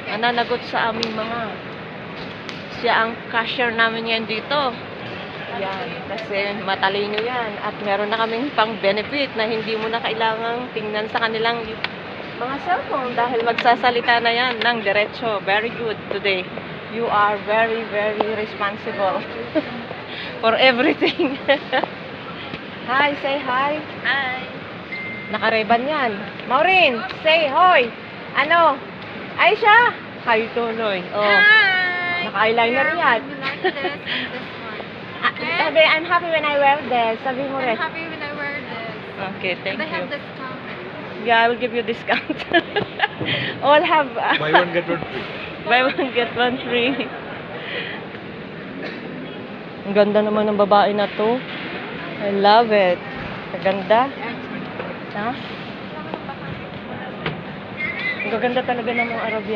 Nananagot sa aming mga. Siya ang cashier namin ngayon dito. Yan, kasi matalino yan. At meron na kaming pang benefit na hindi mo na kailangang tingnan sa kanilang mga cellphone dahil magsasalita na yan ng diretso. Very good today. You are very, very responsible for everything. Hi, say hi. Hi. Nakareban yan. Maureen, say hoy. Ano? Aisha? Hi, Tunoy. Oh. Hi. Naka-eyeliner Here, yan. you like this and this one. Okay? Sabi, I'm happy when I wear this. Sabi mo I'm rin. happy when I wear this. Okay, thank And I have you. discount. Yeah, I will give you discount. All have Buy one get one free. buy one get one free. Ang ganda naman ng babae na to. I love it. Ang ganda. Ha? Ang ganda talaga ng mga Arabian.